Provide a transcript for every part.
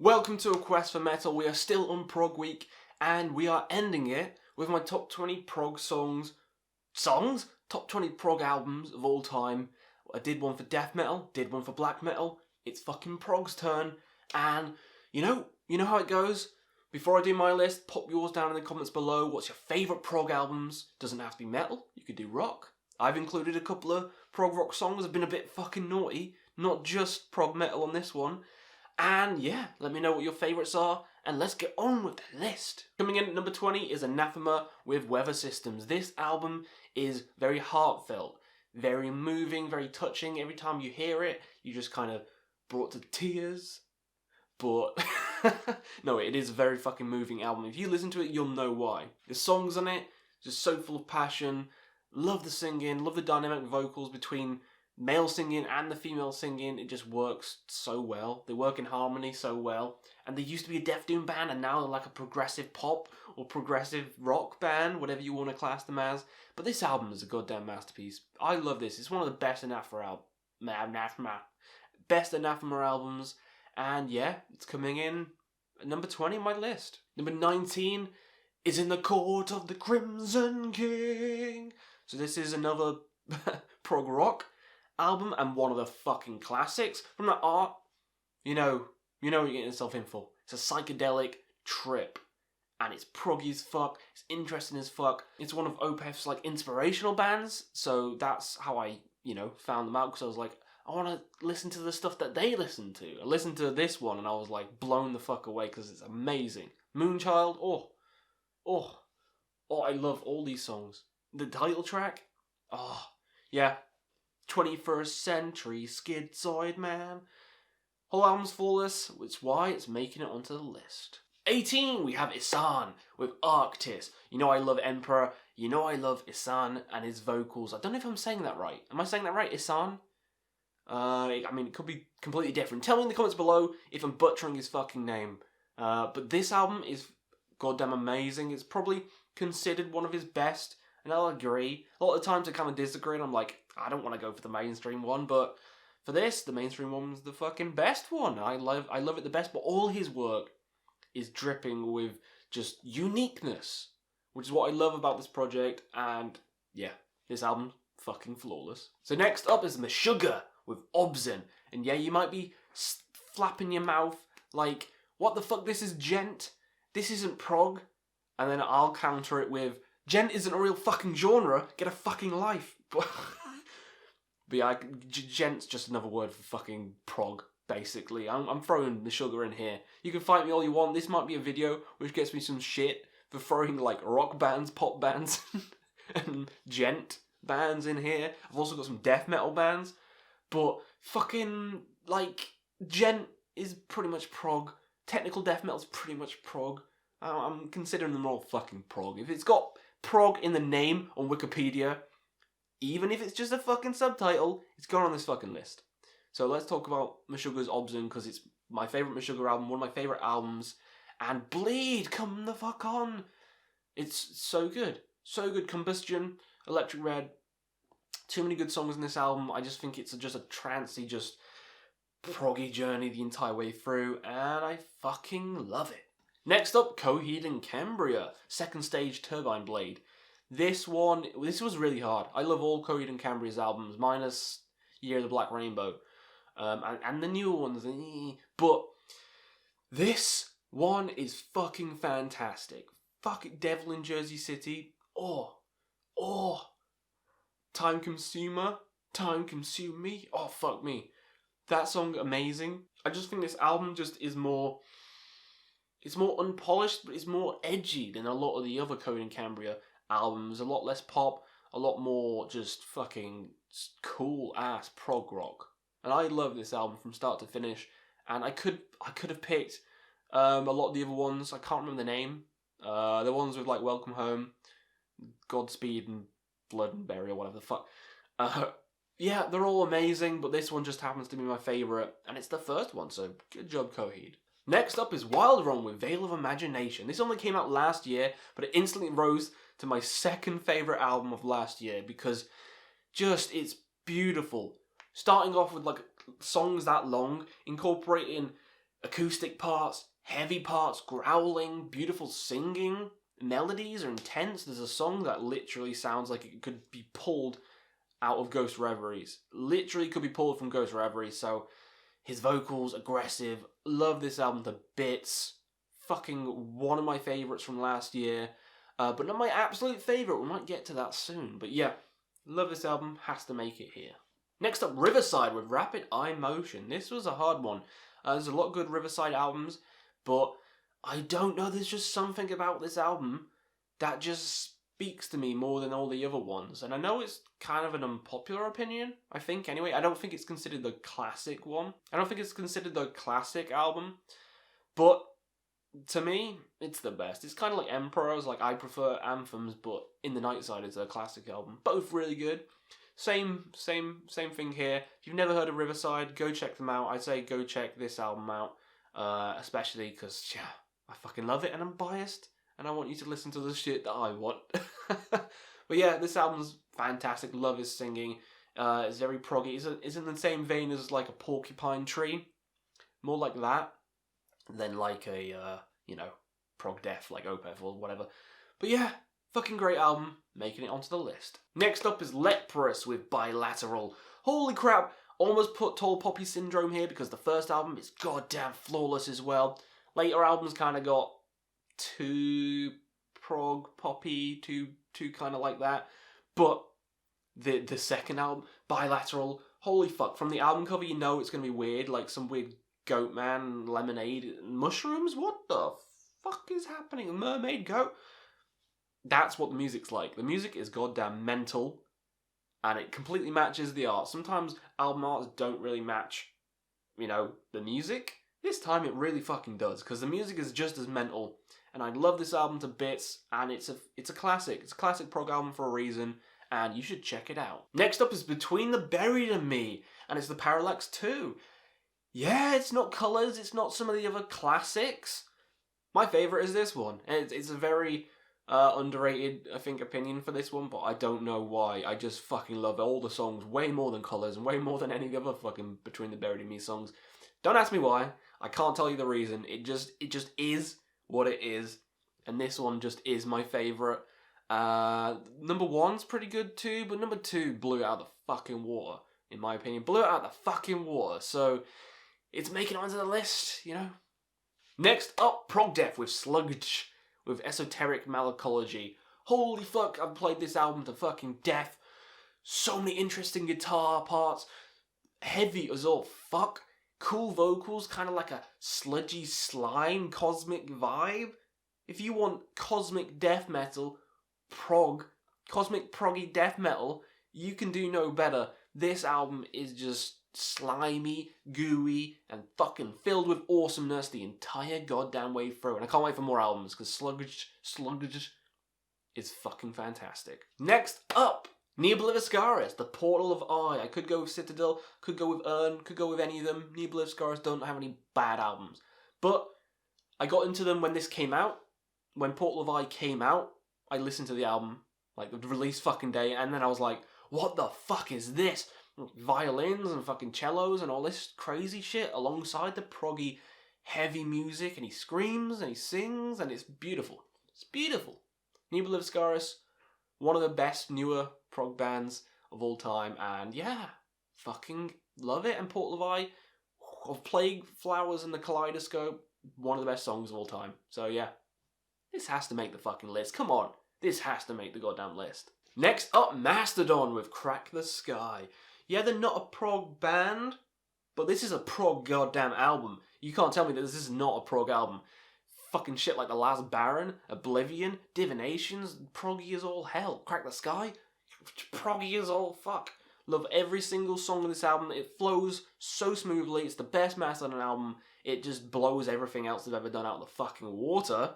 Welcome to A Quest for Metal. We are still on Prog Week, and we are ending it with my top 20 prog songs? Top 20 prog albums of all time. I did one for death metal, did one for black metal. It's fucking prog's turn, and you know how it goes? Before I do my list, pop yours down in the comments below. What's your favourite prog albums? Doesn't have to be metal, you could do rock. I've included a couple of prog rock songs. I've been a bit fucking naughty, not just prog metal on this one. And yeah, let me know what your favourites are, and let's get on with the list. Coming in at number 20 is Anathema with Weather Systems. This album is very heartfelt, very moving, very touching. Every time you hear it, you just kind of brought to tears. But no, it is a very fucking moving album. If you listen to it, you'll know why. The songs on it, just so full of passion. Love the singing, love the dynamic vocals between male singing and the female singing. It just works so well. They work in harmony so well. And they used to be a death doom band, and now they're like a progressive pop or progressive rock band, whatever you want to class them as. But this album is a goddamn masterpiece. I love this. It's one of the best Anathema albums. And yeah, it's coming in at number 20 on my list. Number 19 is In the Court of the Crimson King. So this is another prog rock album and one of the fucking classics from the art. You know what you're getting yourself in for. It's a psychedelic trip, and it's proggy as fuck. It's interesting as fuck. It's one of Opeth's like inspirational bands, so that's how I found them out, because I was like, I want to listen to the stuff that they listen to. I listened to this one and I was like blown the fuck away because it's amazing. Moonchild, I love all these songs. The title track, yeah. 21st Century Schizoid Man. Whole album's flawless, which is why it's making it onto the list. 18, we have Ihsahn with Arktis. You know I love Emperor. You know I love Ihsahn and his vocals. I don't know if I'm saying that right. Am I saying that right, Ihsahn? I mean, it could be completely different. Tell me in the comments below if I'm butchering his fucking name. But this album is goddamn amazing. It's probably considered one of his best, and I'll agree. A lot of times I kind of disagree, and I'm like, I don't want to go for the mainstream one, but for this, the mainstream one's the fucking best one. I love it the best, but all his work is dripping with just uniqueness, which is what I love about this project, and yeah, this album's fucking flawless. So next up is Meshuggah with Obzen, and yeah, you might be flapping your mouth like, what the fuck, this is gent? This isn't prog? And then I'll counter it with, gent isn't a real fucking genre, get a fucking life. But yeah, gent's just another word for fucking prog, basically. I'm throwing Meshuggah in here. You can fight me all you want. This might be a video which gets me some shit for throwing like rock bands, pop bands, and gent bands in here. I've also got some death metal bands. But fucking, like, gent is pretty much prog. Technical death metal is pretty much prog. I'm considering them all fucking prog. If it's got prog in the name on Wikipedia, even if it's just a fucking subtitle, it's gone on this fucking list. So let's talk about Meshuggah's Obzen, because it's my favourite Meshuggah album, one of my favourite albums. And Bleed, come the fuck on! It's so good. So good. Combustion, Electric Red. Too many good songs in this album. I just think it's just a trancey, just proggy journey the entire way through, and I fucking love it. Next up, Cohedon Cambria, second stage Turbine Blade. This was really hard. I love all Cohedon Cambria's albums, minus Year of the Black Rainbow, and the newer ones. But this one is fucking fantastic. Fuck it, Devil in Jersey City. Time Consume Me. Oh, fuck me. That song, amazing. I just think this album just is more... It's more unpolished, but it's more edgy than a lot of the other Cohedon Cambria albums. A lot less pop, a lot more just fucking cool-ass prog rock. And I love this album from start to finish. And I could have picked a lot of the other ones. I can't remember the name. The ones with, like, Welcome Home, Godspeed, and Blood and Burial, whatever the fuck. Yeah, they're all amazing, but this one just happens to be my favourite, and it's the first one, so good job, Coheed. Next up is Wild Run with Veil of Imagination. This only came out last year, but it instantly rose to my second favourite album of last year, because just, it's beautiful. Starting off with, like, songs that long, incorporating acoustic parts, heavy parts, growling, beautiful singing. Melodies are intense. There's a song that literally sounds like it could be pulled out of Ghost Reveries. Literally could be pulled from Ghost Reveries. So his vocals, aggressive. Love this album to bits. Fucking one of my favourites from last year. But not my absolute favourite. We might get to that soon. But yeah, love this album. Has to make it here. Next up, Riverside with Rapid Eye Motion. This was a hard one. There's a lot of good Riverside albums, but I don't know, there's just something about this album that just speaks to me more than all the other ones. And I know it's kind of an unpopular opinion, I think, anyway. I don't think it's considered the classic one. I don't think it's considered the classic album. But to me, it's the best. It's kind of like Emperors. Like, I prefer Anthems, but In the Night Side is a classic album. Both really good. Same thing here. If you've never heard of Riverside, go check them out. I'd say go check this album out, especially because, yeah, I fucking love it and I'm biased and I want you to listen to the shit that I want. But yeah, this album's fantastic. Love his singing. It's very proggy. It's in the same vein as like a Porcupine Tree. More like that than like a, prog death like Opeth or whatever. But yeah, fucking great album, making it onto the list. Next up is Leprous with Bilateral. Holy crap, almost put Tall Poppy Syndrome here because the first album is goddamn flawless as well. Later albums kind of got too prog poppy, too kind of like that. But the second album, Bilateral, holy fuck, from the album cover you know it's going to be weird, like some weird goat man, lemonade, mushrooms? What the fuck is happening? A mermaid goat? That's what the music's like. The music is goddamn mental, and it completely matches the art. Sometimes album arts don't really match, the music. This time it really fucking does, because the music is just as mental, and I love this album to bits, and it's a classic. It's a classic prog album for a reason, and you should check it out. Next up is Between the Buried and Me, and it's the Parallax 2. Yeah, it's not Colours, it's not some of the other classics. My favourite is this one. It's a very underrated, I think, opinion for this one, but I don't know why. I just fucking love all the songs way more than Colours and way more than any other fucking Between the Buried and Me songs. Don't ask me why. I can't tell you the reason. It just is what it is, and this one just is my favourite. Number one's pretty good too, but number two blew it out of the fucking water, in my opinion. Blew it out of the fucking water, so it's making it onto the list, Next up, Prog Death with Sluggage, with Esoteric Malcology. Holy fuck, I've played this album to fucking death. So many interesting guitar parts. Heavy as all fuck. Cool vocals, kind of like a sludgy slime cosmic vibe. If you want cosmic death metal, cosmic proggy death metal, you can do no better. This album is just slimy, gooey, and fucking filled with awesomeness the entire goddamn way through. And I can't wait for more albums, because Sluggage is fucking fantastic. Next up, Nebulous Cars, The Portal of Eye. I could go with Citadel, could go with Urn, could go with any of them. Nebulous Cars don't have any bad albums. But I got into them when this came out. When Portal of Eye came out, I listened to the album, like the release fucking day, and then I was like, what the fuck is this? Violins and fucking cellos and all this crazy shit alongside the proggy heavy music, and he screams and he sings and it's beautiful. It's beautiful. Nebulous Cars, one of the best newer prog bands of all time, and yeah, fucking love it. And Portal of Eye, of Plague Flowers and the Kaleidoscope, one of the best songs of all time. So yeah, this has to make the fucking list. Come on, this has to make the goddamn list. Next up, Mastodon with Crack the Skye. Yeah, they're not a prog band, but this is a prog goddamn album. You can't tell me that this is not a prog album. Fucking shit like The Last Baron, Oblivion, Divinations, proggy as all hell. Crack the Skye, proggy as all fuck. Love every single song on this album. It flows so smoothly. It's the best Mastodon album. It just blows everything else they've ever done out of the fucking water,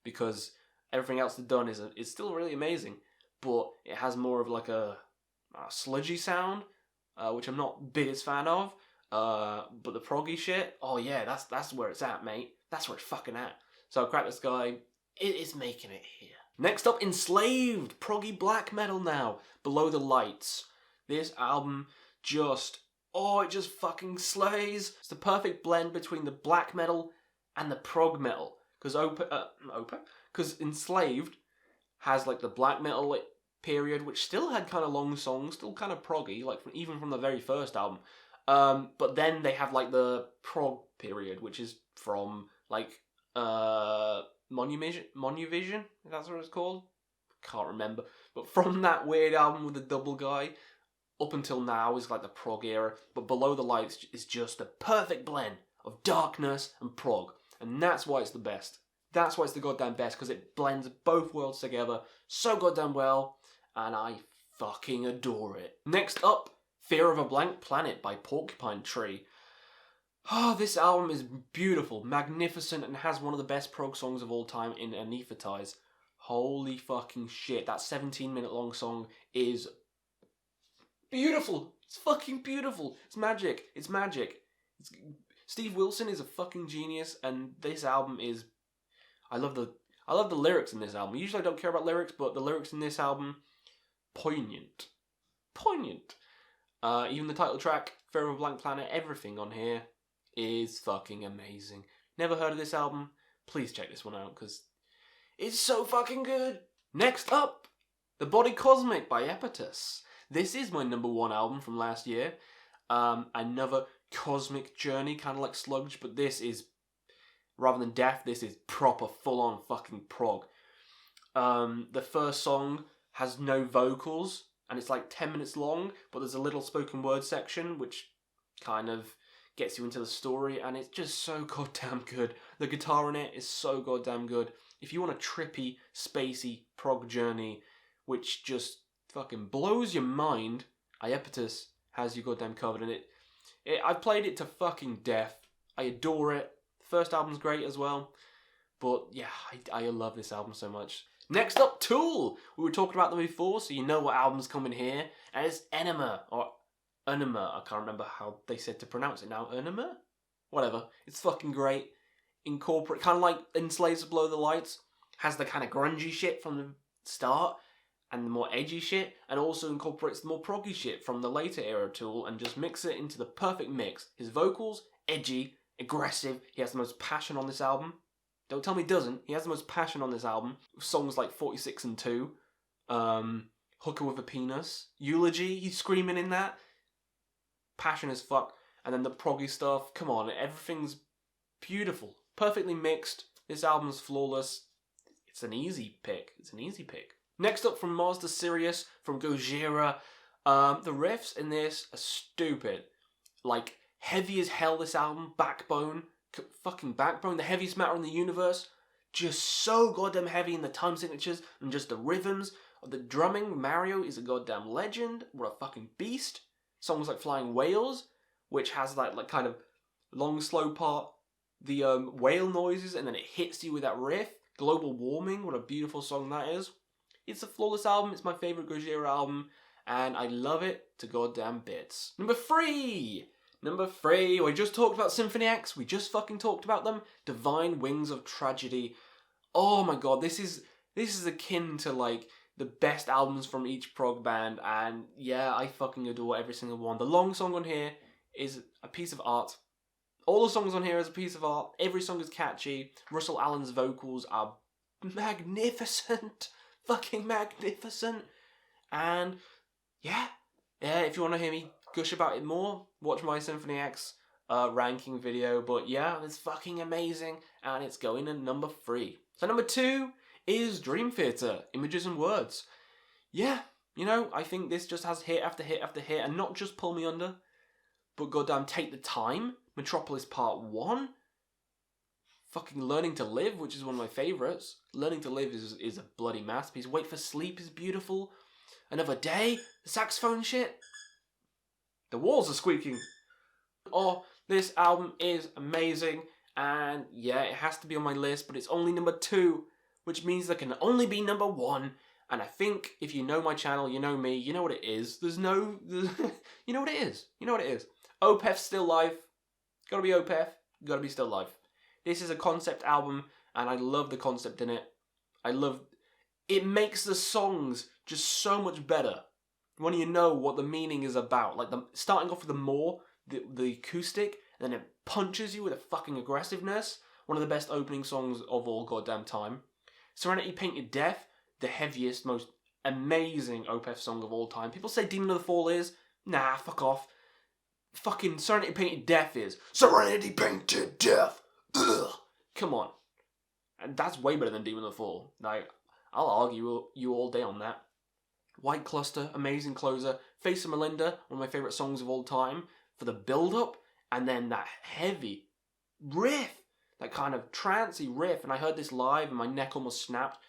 because everything else they've done is still really amazing, but it has more of like a sludgy sound, which I'm not biggest fan of. But the proggy shit, oh yeah, that's where it's at, mate. That's where it's fucking at. So Crack the Skye, it is making it here. Next up, Enslaved, proggy black metal now. Below the Lights. This album just Oh, it just fucking slays. It's the perfect blend between the black metal and the prog metal. Because Enslaved has like the black metal like, period, which still had kind of long songs, still kind of proggy, like even from the very first album. But then they have like the prog period, which is from like Monuvision, if that's what it's called. Can't remember. But from that weird album with the double guy up until now is like the prog era. But Below the Lights is just a perfect blend of darkness and prog. And that's why it's the best. That's why it's the goddamn best, because it blends both worlds together so goddamn well. And I fucking adore it. Next up, Fear of a Blank Planet by Porcupine Tree. Oh, this album is beautiful, magnificent, and has one of the best prog songs of all time in Epitaph. Holy fucking shit, that 17-minute long song is beautiful. It's fucking beautiful. It's magic. It's magic. Steve Wilson is a fucking genius, and this album is... I love the lyrics in this album. Usually I don't care about lyrics, but the lyrics in this album, poignant. Poignant. Even the title track, Fear of a Blank Planet, everything on here is fucking amazing. Never heard of this album? Please check this one out, because it's so fucking good. Next up, The Body Cosmic by Epitaph. This is my #1 album from last year. Another cosmic journey, kind of like Sluggage, but this is, rather than death, this is proper full-on fucking prog. The first song has no vocals, and it's like 10 minutes long, but there's a little spoken word section, which kind of gets you into the story, and it's just so goddamn good. The guitar in it is so goddamn good. If you want a trippy, spacey prog journey, which just fucking blows your mind, Epitaph has you goddamn covered in it. I've played it to fucking death. I adore it. First album's great as well. But yeah, I love this album so much. Next up, Tool. We were talking about them before, so you know what album's coming here. And it's Aenima, or Aenima. I can't remember how they said to pronounce it now. Aenima? Whatever. It's fucking great. Incorporate, kind of like Enslaved Below the Lights. Has the kind of grungy shit from the start, and the more edgy shit, and also incorporates the more proggy shit from the later era Tool, and just mix it into the perfect mix. His vocals, edgy, aggressive. He has the most passion on this album. Don't tell me he doesn't. He has the most passion on this album. Songs like 46 and 2. Hooker with a Penis. Eulogy, he's screaming in that. Passion as fuck. And then the proggy stuff. Come on, everything's beautiful. Perfectly mixed. This album's flawless. It's an easy pick. It's an easy pick. Next up from Mazda Sirius, from Gojira. The riffs in this are stupid. Like, heavy as hell, this album. Backbone. Fucking Backbone. The heaviest metal in the universe. Just so goddamn heavy in the time signatures and just the rhythms. The drumming. Mario is a goddamn legend. What a fucking beast. Songs like Flying Whales, which has that like kind of long slow part. The whale noises, and then it hits you with that riff. Global Warming. What a beautiful song that is. It's a flawless album. It's my favourite Gojira album, and I love it to goddamn bits. Number 3! We just talked about Symphony X. We just fucking talked about them. Divine Wings of Tragedy. Oh my god, this is akin to like the best albums from each prog band, and yeah, I fucking adore every single one. The long song on here is a piece of art. All the songs on here is a piece of art. Every song is catchy. Russell Allen's vocals are magnificent. Fucking magnificent. And yeah, if you want to hear me gush about it more, watch my Symphony X ranking video. But yeah, it's fucking amazing, and it's going in number 3. So number 2 is Dream Theater, Images and Words. Yeah, you know, I think this just has hit after hit after hit, and not just Pull Me Under, but goddamn Take the Time, Metropolis Part 1, fucking Learning to Live, which is one of my favourites. Learning to Live is a bloody masterpiece. Wait for Sleep is beautiful. Another Day, the saxophone shit. The walls are squeaking. Oh, this album is amazing. And yeah, it has to be on my list, but it's only number 2, which means there can only be number 1. And I think if you know my channel, you know me, you know what it is. You know what it is. You know what it is. Opeth Still Life. Gotta be Opeth. Gotta be Still Life. This is a concept album, and I love the concept in it. It makes the songs just so much better. When you know what the meaning is about. Like, starting off with the acoustic, and then it punches you with a fucking aggressiveness. One of the best opening songs of all goddamn time. Serenity Painted Death, the heaviest, most amazing Opeth song of all time. People say Demon of the Fall is. Nah, fuck off. Fucking Serenity Painted Death is. Serenity Painted Death! Ugh. Come on. And that's way better than Demon of the Fall. Like, I'll argue you all day on that. White Cluster, amazing closer. Face of Melinda, one of my favourite songs of all time. For the build-up, and then that heavy riff. That kind of trancey riff. And I heard this live and my neck almost snapped.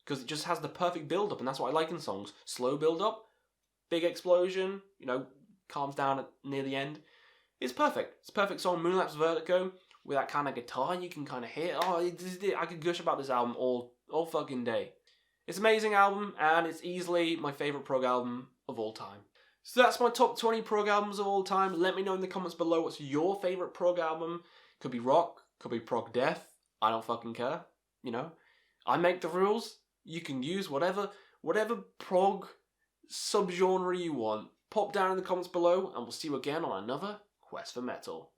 Because it just has the perfect build-up, and that's what I like in songs. Slow build-up, big explosion, calms down near the end. It's perfect. It's a perfect song. Moonlapse Vertigo, with that kind of guitar you can kind of hear. I could gush about this album all fucking day. It's an amazing album, and it's easily my favourite prog album of all time. So that's my top 20 prog albums of all time. Let me know in the comments below what's your favourite prog album. Could be rock, could be prog death. I don't fucking care. I make the rules. You can use whatever prog subgenre you want. Pop down in the comments below, and we'll see you again on another Quest for Metal.